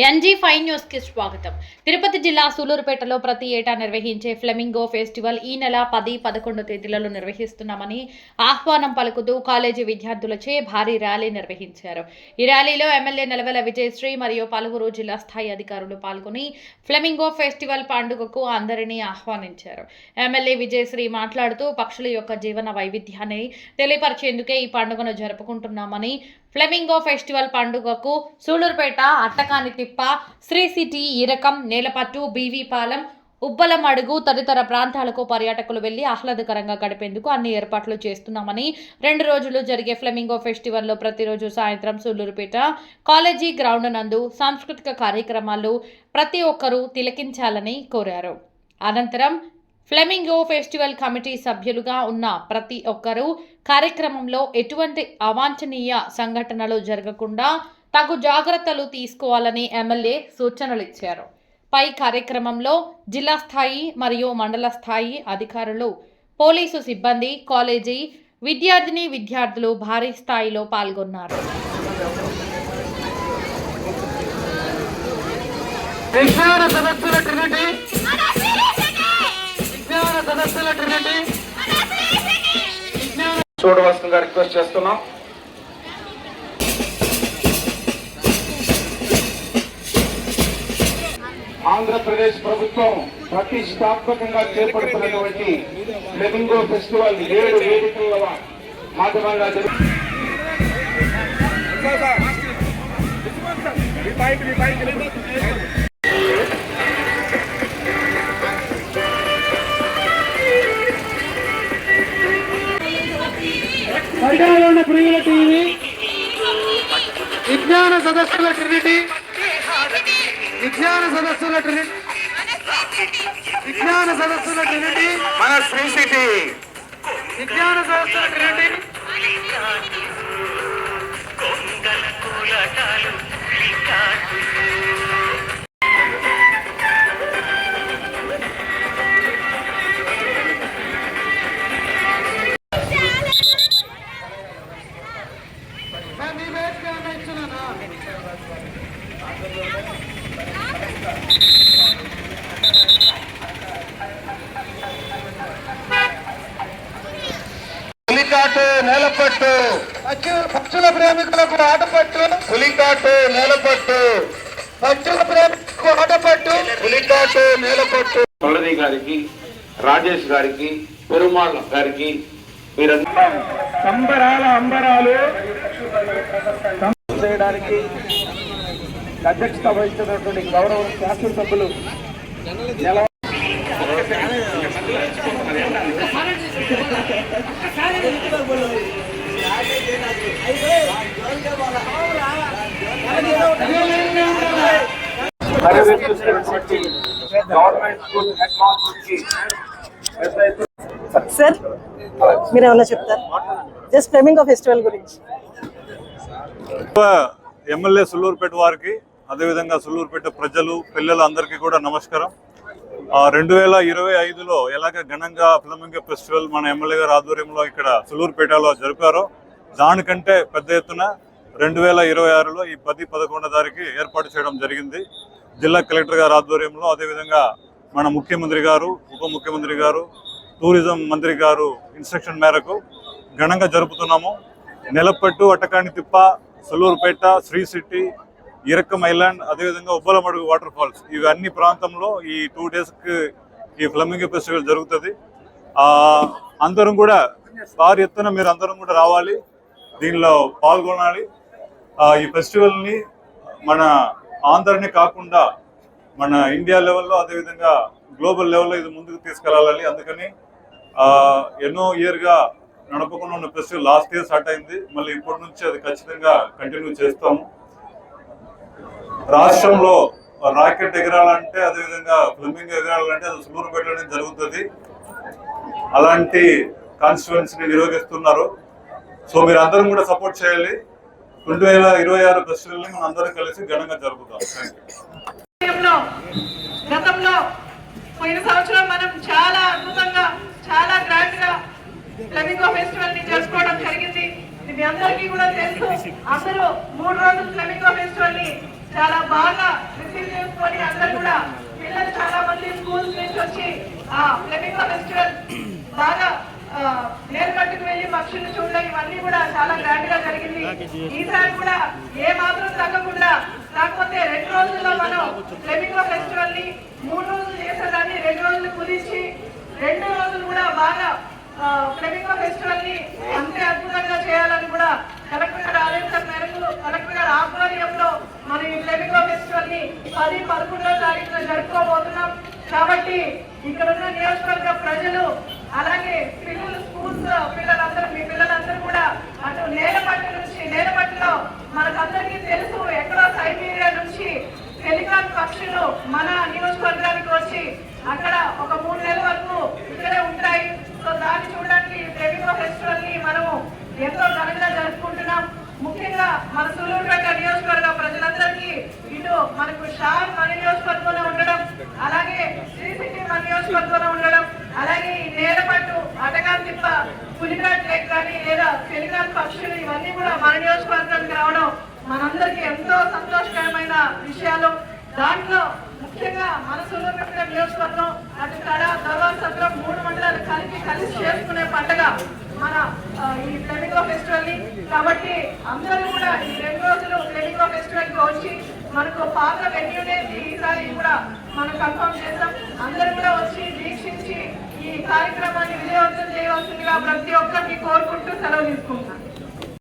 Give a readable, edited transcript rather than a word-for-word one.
NG5 news కి స్వాగతం. తిరుపతి జిల్లా సూలూరుపేటలో ప్రతి ఏటా నిర్వహించే ఫ్లెమింగో ఫెస్టివల్ ఈ నెల 10, 11 తేదీలలో నిర్వహిస్తున్నామని ఆహ్వానం పలుకుతూ కాలేజీ విద్యార్థులచే భారీ ర్యాలీ నిర్వహించారు. ఈ ర్యాలీలో ఎమ్మెల్యే నెలవెల విజయశ్రీ మరియు పలువురు జిల్లా స్థాయి అధికారులు పాల్గొని ఫ్లెమింగో ఫెస్టివల్ పండుగకు అందరినీ ఆహ్వానించారు. ఎమ్మెల్యే విజయశ్రీ మాట్లాడుతూ పక్షుల యొక్క జీవన వైవిధ్యాన్ని తెలియపరిచేందుకే ఈ పండుగను జరుపుకుంటున్నామని, ఫ్లెమింగో ఫెస్టివల్ పండుగకు సూలూరుపేట, అట్టకానితిప్ప, శ్రీ సిటీ, ఇరకం, నేలపట్టు, బీవీ పాలెం, ఉబ్బలమడుగు తదితర ప్రాంతాలకు పర్యాటకులు వెళ్లి ఆహ్లాదకరంగా గడిపేందుకు అన్ని ఏర్పాట్లు చేస్తున్నామని, 2 రోజులు జరిగే ఫ్లెమింగో ఫెస్టివల్లో ప్రతిరోజు సాయంత్రం సూలూరుపేట కాలేజీ గ్రౌండ్ నందు సాంస్కృతిక కార్యక్రమాలు ప్రతి ఒక్కరూ తిలకించాలని కోరారు. అనంతరం ఫ్లెమింగో ఫెస్టివల్ కమిటీ సభ్యులుగా ఉన్న ప్రతి ఒక్కరూ కార్యక్రమంలో ఎటువంటి అవాంఛనీయ సంఘటనలు జరగకుండా తగు జాగ్రత్తలు తీసుకోవాలని ఎమ్మెల్యే సూచనలు ఇచ్చారు. పై కార్యక్రమంలో జిల్లా స్థాయి మరియు మండల స్థాయి అధికారులు, పోలీసు సిబ్బంది, కాలేజీ విద్యార్థులు భారీ స్థాయిలో పాల్గొన్నారు. చూడవలసిందిగా రిక్వెస్ట్ చేస్తున్నాం. ఆంధ్రప్రదేశ్ ప్రభుత్వం ప్రతిష్టాత్మకంగా చేపడుతున్నటువంటి ఫ్లెమింగో ఫెస్టివల్ 7 వేదికల మాధ్యమంగా పర్యావరణ ప్రియుల టీవీ, విజ్ఞాన సదస్సుల ట్రినిటీ, మన శ్రీ సిటీ విజ్ఞాన సదస్సుల ట్రినిటీ, పులికాటు, నేలపట్టు, పక్షుల ప్రేమికులకు ఆటపట్టు, పులికాటు, నేలపట్టు, పక్షుల ప్రేమికులకు ఆటపట్టు, పులికాటు, నేలపట్టు. తొలరి గారికి, రాజేష్ గారికి, పెరుమాళ్ గారికి మీరంతా సంబరాల అంబరాలు చేయడానికి అధ్యక్షత వహిస్తున్నటువంటి గౌరవ శాసనసభ్యులు సార్, మీరు ఏమన్నా చెప్తారు జస్ట్ ఫ్లెమింగో ఫెస్టివల్ గురించి? ఎమ్మెల్యే సూలూరుపేట వారికి, అదేవిధంగా సూలూరుపేట ప్రజలు, పిల్లలు అందరికీ కూడా నమస్కారం. 2025లో ఎలాగ ఘనంగా ఫ్లెమింగో ఫెస్టివల్ మన ఎమ్మెల్యే గారి ఆధ్వర్యంలో ఇక్కడ సూలూరుపేటలో జరిపారో దానికంటే పెద్ద ఎత్తున 2026లో ఈ 10, 11 తారీఖు ఏర్పాటు చేయడం జరిగింది. జిల్లా కలెక్టర్ గారి ఆధ్వర్యంలో, అదేవిధంగా మన ముఖ్యమంత్రి గారు, ఉప ముఖ్యమంత్రి గారు, టూరిజం మంత్రి గారు ఇన్స్ట్రక్షన్ మేరకు ఘనంగా జరుపుతున్నాము. నెలపట్టు, అట్టకానితిప్ప, సూలూరుపేట, శ్రీ సిటీ, ఇరక్కం ఐలాండ్, అదేవిధంగా ఉబ్బలమడుగు వాటర్ ఫాల్స్, ఇవి అన్ని ప్రాంతంలో ఈ 2 డేస్కి ఈ ఫ్లెమింగో ఫెస్టివల్ జరుగుతుంది. అందరం కూడా భారీ ఎత్తున మీరు అందరం కూడా రావాలి, దీనిలో పాల్గొనాలి. ఈ ఫెస్టివల్ని మన ఆంధ్రనే కాకుండా మన ఇండియా లెవెల్లో, అదేవిధంగా గ్లోబల్ లెవెల్లో ఇది ముందుకు తీసుకెళ్ళాలి. అందుకని ఎన్నో ఇయర్గా నడపకుండా ఉన్న ఫెస్టివల్ లాస్ట్ ఇయర్ స్టార్ట్ అయింది. మళ్ళీ ఇప్పటి నుంచి అది ఖచ్చితంగా కంటిన్యూ చేస్తాము. రాష్ట్రంలో రాకెట్ ఎగరాలంటే, అదేవిధంగా ఫ్లెమింగో ఎగరాలంటే అది సూలూరుపేటలోనే జరుగుతుంది. అలాంటి కాన్స్టిట్యుయెన్సీని నిర్వహిస్తున్నారు. సో మీరు అందరం కూడా సపోర్ట్ చేయాలి. 2026 ఫెస్టివల్ని మనం అందరం కలిసి ఘనంగా జరుపుతాం. గతంలో పోయిన సంవత్సరం మనం చాలా అద్భుతంగా, చాలా గ్రాండ్ గా ఫ్లెమింగో ఫెస్టివల్ ని చేసుకోవడం జరిగింది. ఇది అందరికీ కూడా తెలుసు. అందరూ 3 రోజులు ఫ్లెమింగో ఫెస్టివల్ ని చాలా బాగా రిసీవ్ చేసుకొని అందరూ కూడా పిల్లలు చాలా మంది స్కూల్స్ నుంచి వచ్చి ఆ ఫ్లెమింగో ఫెస్టివల్ బాగా నేర్పట్టుకు వెళ్ళి పక్షులు చూడడం ఇవన్నీ కూడా చాలా గ్రాండ్ గా జరిగింది. ఈసారి కూడా ఏ మాత్రం తగ్గకుండా, కాకపోతే 2 రోజుల్లో మనం ఫ్లెమింగో ఫెస్టివల్ ని 3 రోజులు చేసేదాన్ని 2 రోజులు కుదించి 2 రోజులు కూడా బాగా ఫ్లెమింగో ఫెస్టివల్ ని అంతే అద్భుతంగా చేయాలని కూడా కలెక్టర్ గారి ఆదేశాల మేరకు కలెక్టర్ గారి ఆధ్వర్యంలో మనం ఈ ఫ్లెమింగో ఫెస్టివల్ ని 10-11వ తారీఖున జరుపుకోబోతున్నాం. కాబట్టి ఇక్కడ ఉన్న నియోజకవర్గ ప్రజలు అలాగే పిల్లలు స్కూల్స్ పిల్లలందరూ మీ పిల్లలందరూ కూడా అటు నేలపట్టులో మనకందరికీ తెలుసు ఎక్కడో సైబీరియా నుంచి పెలికాన్ పక్షులు మన నియోజకవర్గానికి వచ్చి అక్కడ ఒక 3 నెలల వరకు ఇక్కడే ఉంటాయి. సో దాన్ని చూడడానికి ఫ్లెమింగో ఫెస్టివల్ ని మనము ఎంతో ఘనంగా జరుపుకుంటున్నాం. ముఖ్యంగా మన సూలూరుపేట నియోజకవర్గ ప్రజలందరికీ ఇటు మనకు షార్ మన నియోజకవర్గంలో ఉండడం, అలాగే శ్రీ సిటీ మన నియోజకవర్గంలో ఉండడం, అలాగే ఈ నేలపట్టు అటకాంతిప్ప పులిఘాట్ లేక్ కానీ లేదా పెలికాన్ పక్షులు ఇవన్నీ కూడా మన నియోజకవర్గానికి రావడం మనందరికీ ఎంతో సంతోషకరమైన విషయాలు. దాంట్లో ముఖ్యంగా మన సూలూరుపేట నియోజకవర్గం అటు కడ దర్వార్ సత్రం 3 మండలాలు కలిసి చేసుకునే పండుగ మన ఈ ఫ్లెమింగో ఫెస్టివల్ ని. కాబట్టి అందరూ కూడా ఈ 2 రోజులు ఫ్లెమింగో ఫెస్టివల్ కి వచ్చి మనకు పాత వెన్యూనే ఈసారి కూడా మనం కన్ఫర్మ్ చేస్తాం. అందరూ కూడా వచ్చి వీక్షించి ఈ కార్యక్రమాన్ని విజయవంతం చేయవలసిందిగా ప్రతి ఒక్కరికి కోరుకుంటూ సెలవు తీసుకుంటాం.